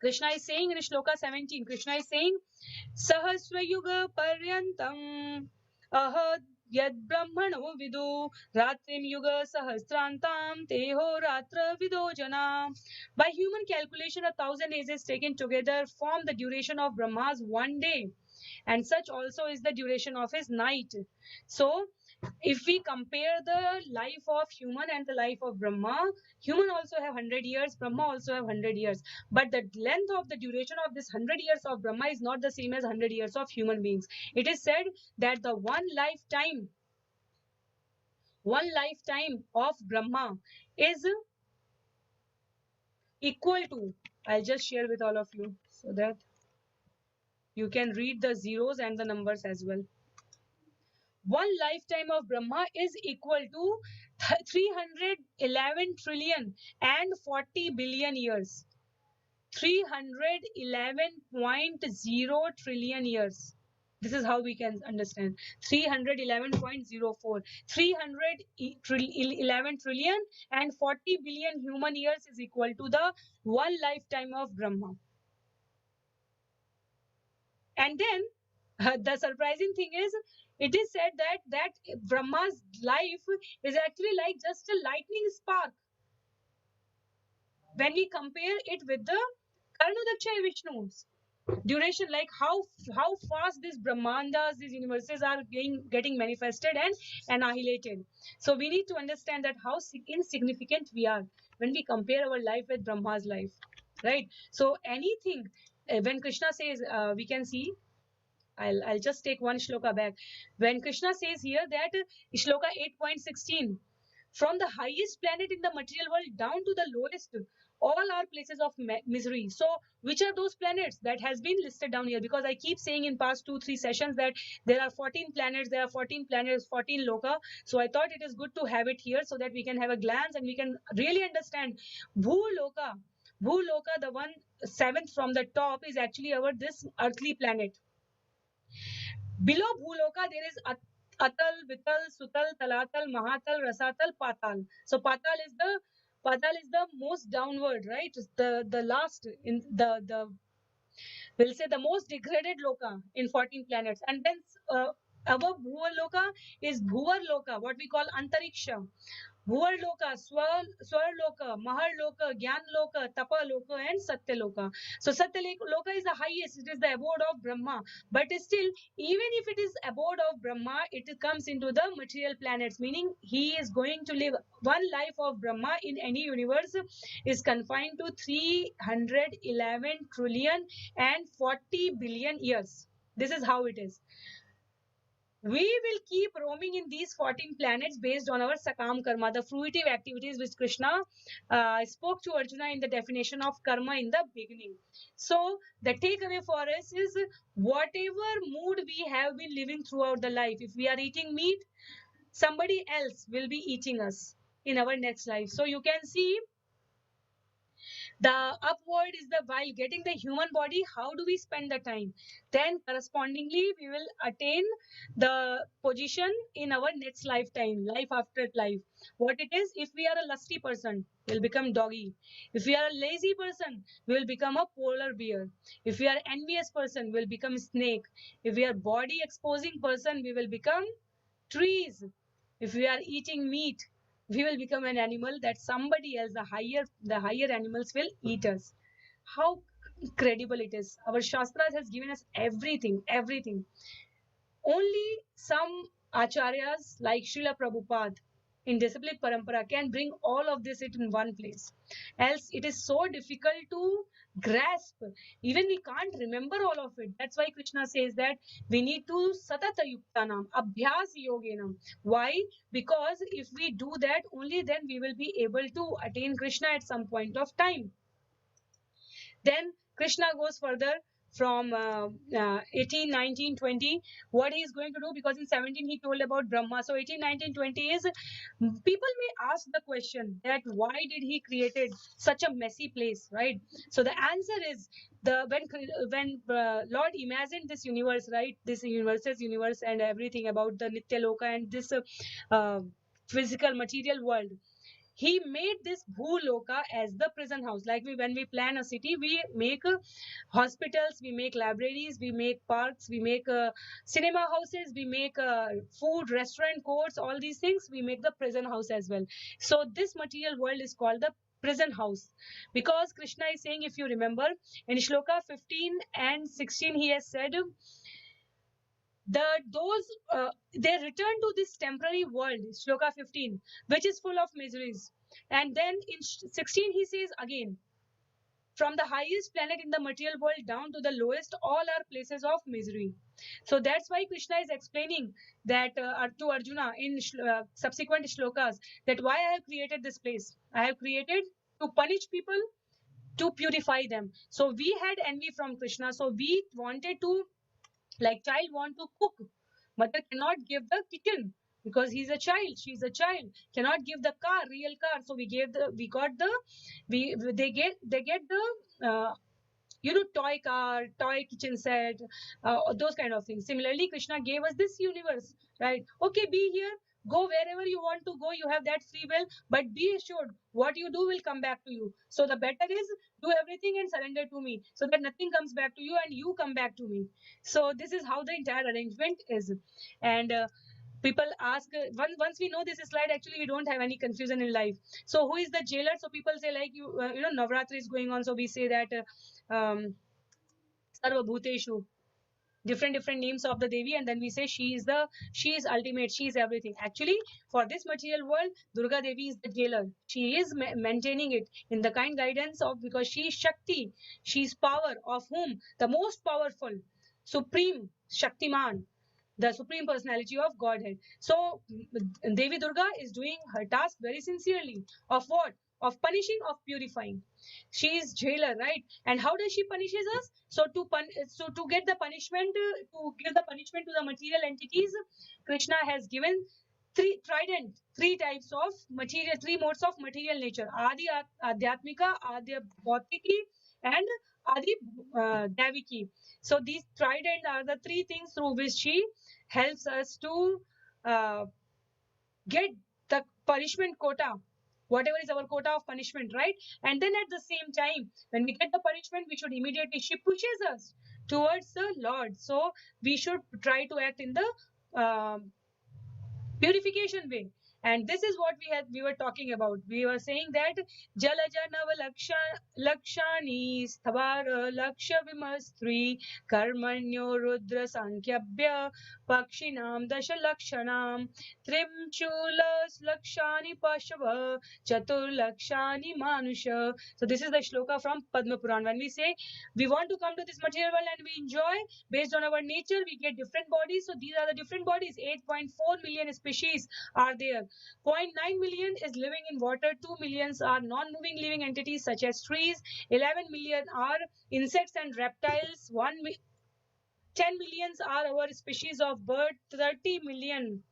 Krishna is saying in shloka 17, Krishna is saying, Sahasra Yuga Paryantam Ahad Yad Brahmano Vidu Ratrim Yuga Sahasrantam Teho Ratra Vido Jana. By human calculation, 1,000 ages taken together form the duration of Brahma's one day, and such also is the duration of his night. So if we compare the life of human and the life of Brahma, human also have 100 years, Brahma also have 100 years. But the length of the duration of this 100 years of Brahma is not the same as 100 years of human beings. It is said that the one lifetime of Brahma is equal to, I'll just share with all of you so that you can read the zeros and the numbers as well. One lifetime of Brahma is equal to 311 trillion and 40 billion years. 311.0 trillion years. This is how we can understand. 311.04. 311 trillion and 40 billion human years is equal to the one lifetime of Brahma. And then the surprising thing is, it is said that Brahma's life is actually like just a lightning spark when we compare it with the Karnodaksha Vishnu's duration, like how fast these Brahmandas, these universes are getting manifested and annihilated. So we need to understand that how insignificant we are when we compare our life with Brahma's life, right? So anything, when Krishna says, we can see, I'll just take one shloka back. When Krishna says here that shloka 8.16, from the highest planet in the material world down to the lowest, all are places of misery. So which are those planets that has been listed down here? Because I keep saying in past 2-3 sessions that there are 14 planets, 14 loka. So I thought it is good to have it here so that we can have a glance and we can really understand Bhuloka, the one seventh from the top, is actually our this earthly planet. Below Bhuloka, there is Atal, Vital, Sutal, Talatal, Mahatal, Rasatal, Patal. So Patal is the most downward, right? The last in the We'll say the most degraded loka in 14 planets. And then above Bhuva Loka is Bhuvar Loka, what we call Antariksha. Bhuvar Loka, Swar Loka, Mahar Loka, Gyan Loka, Tapa Loka, and Satya Loka. So Satya Loka is the highest, it is the abode of Brahma. But still, even if it is abode of Brahma, it comes into the material planets, meaning he is going to live one life of Brahma in any universe is confined to 311 trillion and 40 billion years. This is how it is. We will keep roaming in these 14 planets based on our sakam karma, the fruitive activities which Krishna spoke to Arjuna in the definition of karma in the beginning. So the takeaway for us is whatever mood we have been living throughout the life, if we are eating meat, somebody else will be eating us in our next life. So you can see the upward is the while getting the human body, how do we spend the time? Then correspondingly, we will attain the position in our next lifetime, life after life. What it is, if we are a lusty person, we'll become doggy. If we are a lazy person, we will become a polar bear. If we are envious person, we'll become snake. If we are body exposing person, we will become trees. If we are eating meat, we will become an animal that somebody else, the higher animals will eat us. How credible it is. Our Shastras has given us everything. Only some acharyas like Srila Prabhupada in disciplic parampara can bring all of this in one place. Else it is so difficult to grasp. Even we can't remember all of it. That's why Krishna says that we need to satata yuktanam, abhyas yogenam. Why? Because if we do that, only then we will be able to attain Krishna at some point of time. Then Krishna goes further from 18, 19, 20, what he is going to do, because in 17 he told about Brahma. So 18, 19, 20 is, people may ask the question that why did he created such a messy place, right? So the answer is, when Lord imagined this universe, right, this universe and everything about the Nitya Loka and this physical material world, he made this Bhuloka as the prison house. Like when we plan a city, we make hospitals, we make libraries, we make parks, we make cinema houses, we make food, restaurant, courts, all these things, we make the prison house as well. So this material world is called the prison house, because Krishna is saying, if you remember, in Shloka 15 and 16, he has said, they return to this temporary world, Shloka 15, which is full of miseries. And then in 16 he says again, from the highest planet in the material world down to the lowest, all are places of misery. So that's why Krishna is explaining that to Arjuna in subsequent shlokas, that why I have created this place. I have created to punish people, to purify them. So we had envy from Krishna, so we wanted to, like child want to cook, mother cannot give the kitchen because he's a child, she's a child, cannot give the car, real car. So we got the they get the toy car, toy kitchen set, those kind of things. Similarly, Krishna gave us this universe, right? Okay, be here, go wherever you want to go, you have that free will, but be assured what you do will come back to you. So the better is, do everything and surrender to me, so that nothing comes back to you and you come back to me. So this is how the entire arrangement is. And people ask, once we know this slide, actually we don't have any confusion in life. So who is the jailer? So people say, like, Navratri is going on, so we say that Sarva Bhuteshu, different names of the Devi, and then we say she is ultimate, she is everything. Actually, for this material world, Durga Devi is the jailer. She is maintaining it in the kind guidance of, because she is Shakti, she is power, of whom the most powerful, supreme Shaktiman, the supreme personality of Godhead. So Devi Durga is doing her task very sincerely. Of what? Of punishing, of purifying. She is jailer, right? And how does she punishes us? So to get the punishment, to give the punishment to the material entities, Krishna has given three types of material, three modes of material nature: Adi Adhyatmika, Adi Bhautiki, and Adi Daviki. So these trident are the three things through which she helps us to get the punishment quota whatever is our quota of punishment, right? And then at the same time, when we get the punishment, we should immediately, she pushes us towards the Lord. So we should try to act in the purification way. And this is what we were talking about. We were saying that jalaja nava lakshani sthavara laksha vimastri karmanyo rudra sankyabhya pakshinam dasha lakshanam trim chulas lakshani pashava chatur lakshani manusha. So this is the shloka from Padma Puran. When we say we want to come to this material world and we enjoy based on our nature, we get different bodies. So these are the different bodies. 8.4 million species are there. zero point 0.9 million is living in water. 2 millions are non-moving living entities such as trees. 11 million are insects and reptiles. 10 millions are our species of bird. 30 million,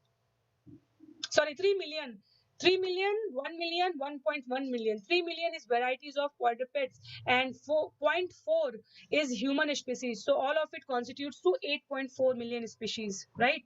sorry, 3 million. 3 million, 1 million, 1.1 million. 3 million is varieties of quadrupeds and 4.4 is human species. So all of it constitutes to 8.4 million species, right?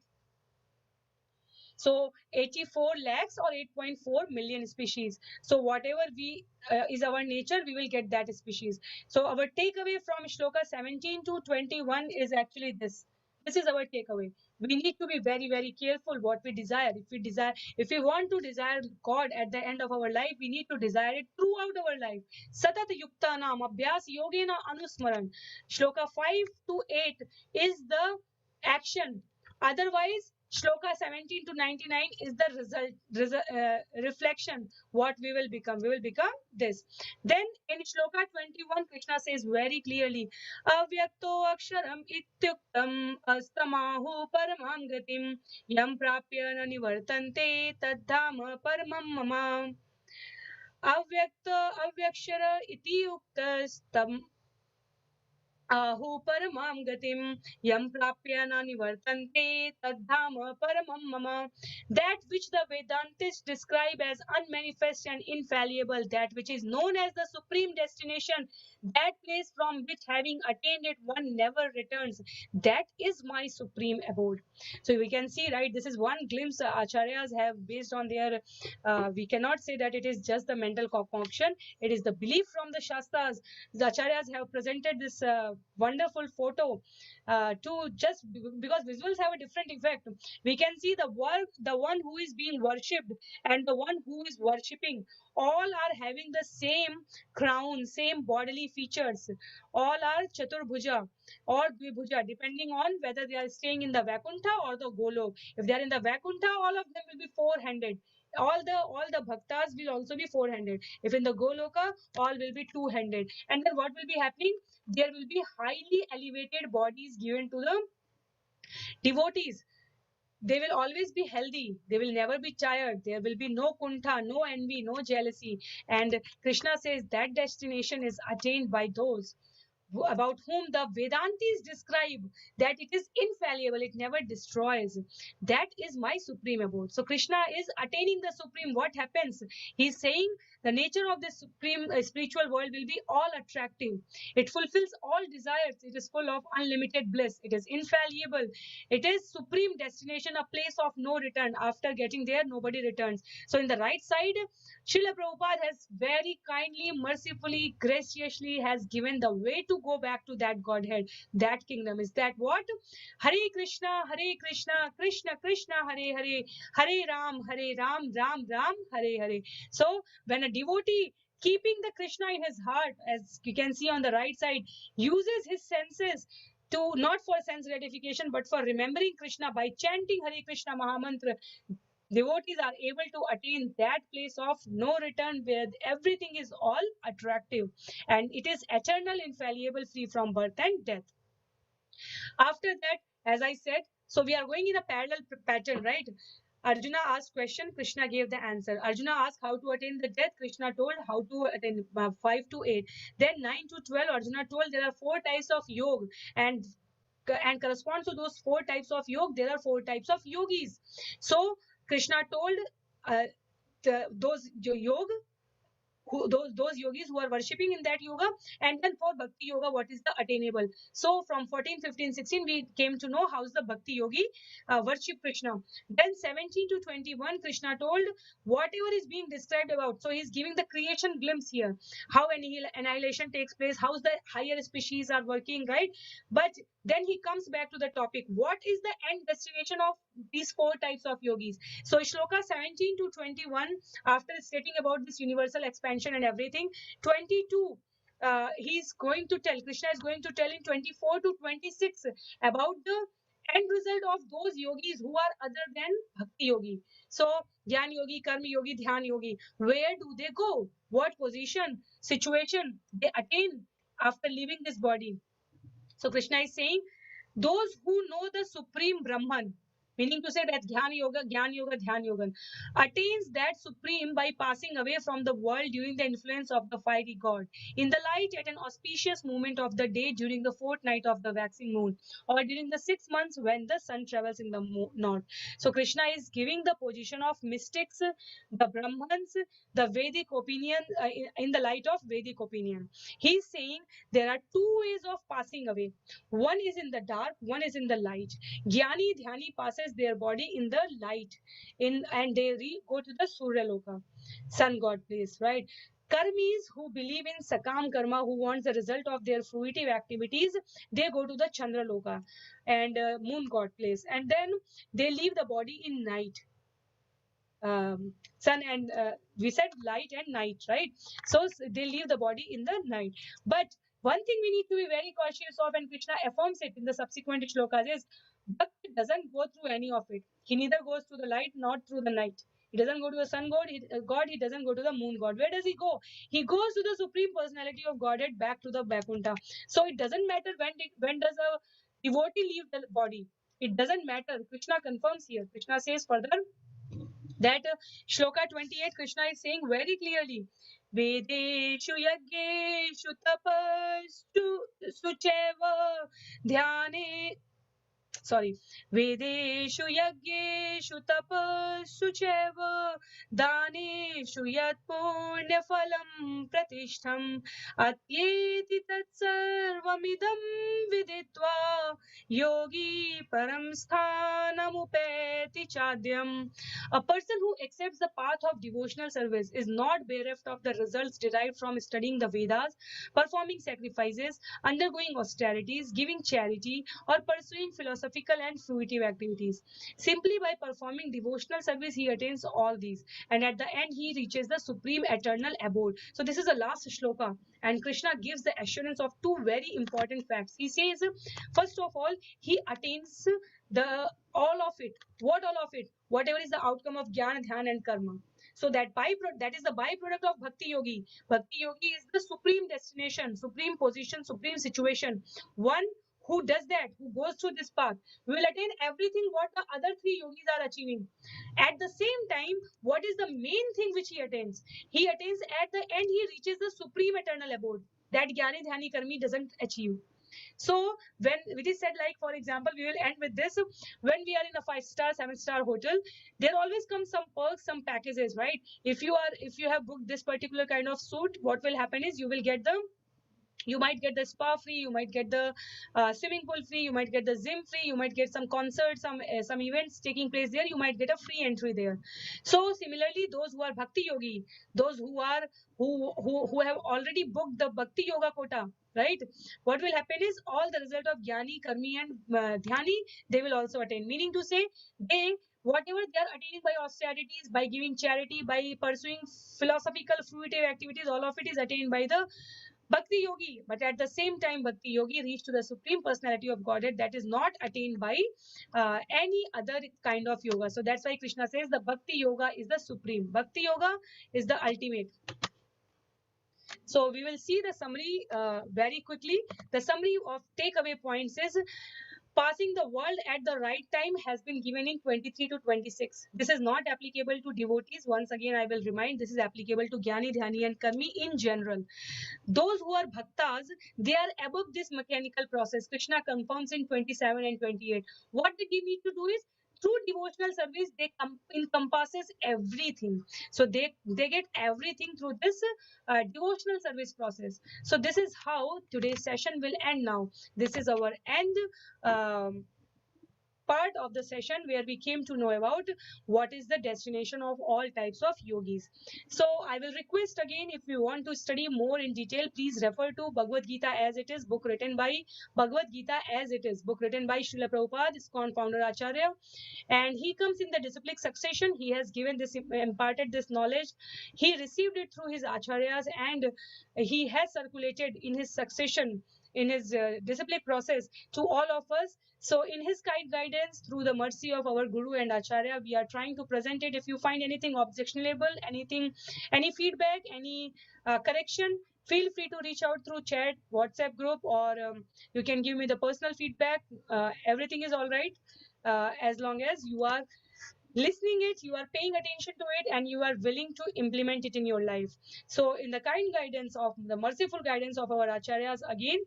So 84 lakhs or 8.4 million species. So whatever we is our nature, we will get that species. So our takeaway from shloka 17 to 21 is actually this. This is our takeaway. We need to be very, very careful what we desire. If we want to desire God at the end of our life, we need to desire it throughout our life. Satat yukta nam abhyas yogena anusmaran. Shloka 5 to 8 is the action. Otherwise, shloka 17 to 99 is the reflection what we will become. We will become this. Then in shloka 21, Krishna says very clearly, avyakto aksharam ityuktam astamahu paramam gatim yam prapya na nivartante tadhama paramam mama. Avyakshara iti uktastam ahu paramam gatim yam prapya na nivartante tadhama paramam mama. That which the Vedantists describe as unmanifest and infallible, that which is known as the supreme destination, that place from which having attained it one never returns, that is my supreme abode. So we can see, right, this is one glimpse acharyas have based on their we cannot say that it is just the mental concoction, it is the belief from the shastras. The acharyas have presented this wonderful photo to just because visuals have a different effect. We can see the one who is being worshipped and the one who is worshipping, all are having the same crown, same bodily features. All are chaturbhuja or dvibhuja, depending on whether they are staying in the Vaikuntha or the Golok. If they are in the Vaikuntha, all of them will be four-handed. All the bhaktas will also be four-handed. If in the Goloka, all will be two-handed. And then what will be happening? There will be highly elevated bodies given to the devotees. They will always be healthy. They will never be tired. There will be no kuntha, no envy, no jealousy. And Krishna says that destination is attained by those about whom the Vedantis describe that it is infallible, it never destroys. That is my supreme abode. So Krishna is attaining the supreme. What happens? He's saying the nature of the supreme spiritual world will be all attractive. It fulfills all desires. It is full of unlimited bliss. It is infallible. It is supreme destination, a place of no return. After getting there, nobody returns. So in the right side, Srila Prabhupada has very kindly, mercifully, graciously has given the way to go back to that Godhead, that kingdom. Is that what? Hare Krishna, Krishna Krishna, Hare Hare, Hare Ram, Ram Ram, Hare Hare. So when a devotee keeping the Krishna in his heart, as you can see on the right side, uses his senses to not for sense gratification but for remembering Krishna by chanting Hare Krishna Mahamantra, devotees are able to attain that place of no return where everything is all attractive and it is eternal, infallible, free from birth and death. After that, as I said, so we are going in a parallel pattern, right? Arjuna asked question, Krishna gave the answer. Arjuna asked how to attain the death, Krishna told how to attain 5 to 8. Then 9 to 12, Arjuna told there are 4 types of yoga and corresponds to those 4 types of yoga, there are 4 types of yogis. So Krishna told those yoga those yogis who are worshipping in that yoga. And then for bhakti yoga, what is the attainable? So from 14, 15, 16, we came to know how's the bhakti yogi worship Krishna. Then 17 to 21, Krishna told whatever is being described about. So he's giving the creation glimpse here, how annihilation takes place, how the higher species are working, right? But then he comes back to the topic, what is the end destination of these four types of yogis? So shloka 17 to 21, after stating about this universal expansion and everything, 22, he's going to tell, Krishna is going to tell in 24 to 26 about the end result of those yogis who are other than bhakti yogi. So Jnana yogi, karma yogi, dhyan yogi, where do they go? What position, situation they attain after leaving this body? So Krishna is saying, those who know the supreme Brahman, meaning to say that Jnana Yoga, Jnana Yoga, Dhyan Yoga, attains that supreme by passing away from the world during the influence of the fiery god, in the light at an auspicious moment of the day during the fortnight of the waxing moon, or during the 6 months when the sun travels in the north. So Krishna is giving the position of mystics, the Brahmans, the Vedic opinion, in the light of Vedic opinion. He is saying there are two ways of passing away. One is in the dark, one is in the light. Jnani Dhyani passes their body in the light, and they go to the Surya Loka, sun god place, right? Karmis who believe in Sakam Karma, who wants the result of their fruitive activities, they go to the Chandra Loka and moon god place, and then they leave the body in night. Sun and we said light and night, right? So they leave the body in the night. But one thing we need to be very cautious of, and Krishna affirms it in the subsequent shlokas, is Bhakti doesn't go through any of it. He neither goes through the light nor through the night. He doesn't go to the sun god, he doesn't go to the moon god. Where does he go? He goes to the supreme personality of Godhead, back to the Vaikuntha. So it doesn't matter when does a devotee leave the body. It doesn't matter. Krishna confirms here. Krishna says further that shloka 28, Krishna is saying very clearly, Vedeshu yaggeshu tapastu sucheva dhyane, sorry, Vedeshu yaggeshu tapassu cheva daneshu yat punya phalam pratishtham atyeti tat sarvamidam viditva yogi param sthanamupeti chadyam. A person who accepts the path of devotional service is not bereft of the results derived from studying the Vedas, performing sacrifices, undergoing austerities, giving charity, or pursuing philosophical and fruitive activities. Simply by performing devotional service, he attains all these, and at the end, he reaches the supreme eternal abode. So, this is the last shloka, and Krishna gives the assurance of two very important facts. He says, first of all, he attains the all of it. What all of it? Whatever is the outcome of jnana, dhyan, and karma. So that is the byproduct of bhakti yogi. Bhakti yogi is the supreme destination, supreme position, supreme situation. One who does that, who goes through this path, will attain everything what the other three yogis are achieving. At the same time, what is the main thing which he attains? He attains at the end, he reaches the supreme eternal abode that Jnani Dhyani Karmi doesn't achieve. So when it is said, like for example, we will end with this, when we are in a 5-star 7-star hotel, there always comes some perks, some packages, right? If you have booked this particular kind of suit, what will happen is you might get the spa free, you might get the swimming pool free, you might get the gym free, you might get some concerts, some events taking place there, you might get a free entry there. So similarly, those who are bhakti yogi, those who have already booked the bhakti yoga quota, right, what will happen is all the result of jnani, karmi, and dhyani, they will also attain. Meaning to say, whatever they are attaining by austerities, by giving charity, by pursuing philosophical fruitive activities, all of it is attained by the Bhakti Yogi. But at the same time, Bhakti Yogi reached to the Supreme Personality of Godhead that is not attained by any other kind of yoga. So that's why Krishna says the Bhakti Yoga is the supreme. Bhakti Yoga is the ultimate. So we will see the summary very quickly. The summary of takeaway points is, passing the world at the right time has been given in 23 to 26. This is not applicable to devotees. Once again, I will remind, this is applicable to Jnani, Dhyani, and Karmi in general. Those who are bhaktas, they are above this mechanical process. Krishna confirms in 27 and 28. What they need to do is through devotional service they encompasses everything. So they get everything through this devotional service process. So this is how today's session will end now. This is our end part of the session where we came to know about what is the destination of all types of yogis. So I will request again, if you want to study more in detail, please refer to Bhagavad Gita as it is, book written by Bhagavad Gita as it is, book written by Srila Prabhupada, ISKCON founder Acharya. And he comes in the disciplic succession. He has given this, imparted this knowledge. He received it through his acharyas, and he has circulated in his succession, in his disciplic process to all of us. So in his kind guidance, through the mercy of our Guru and Acharya, we are trying to present it. If you find anything objectionable, anything, any feedback, any correction, feel free to reach out through chat, WhatsApp group, or you can give me the personal feedback. Everything is all right, as long as you are listening it, you are paying attention to it, and you are willing to implement it in your life. So in the kind guidance of the merciful guidance of our acharyas, again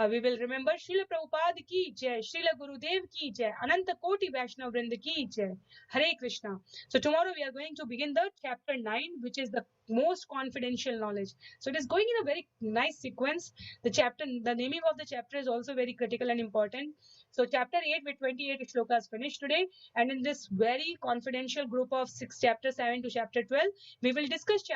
we will remember Srila Prabhupada ki jai, Srila Gurudev ki jai, Ananta Koti Vaishnav Vrinda ki jai, Hare Krishna. So tomorrow we are going to begin the chapter 9, which is the most confidential knowledge. So it is going in a very nice sequence. The naming of the chapter is also very critical and important. So chapter 8 with 28 shlokas finished today, and in this very confidential group of 6 chapter 7 to chapter 12, we will discuss chapter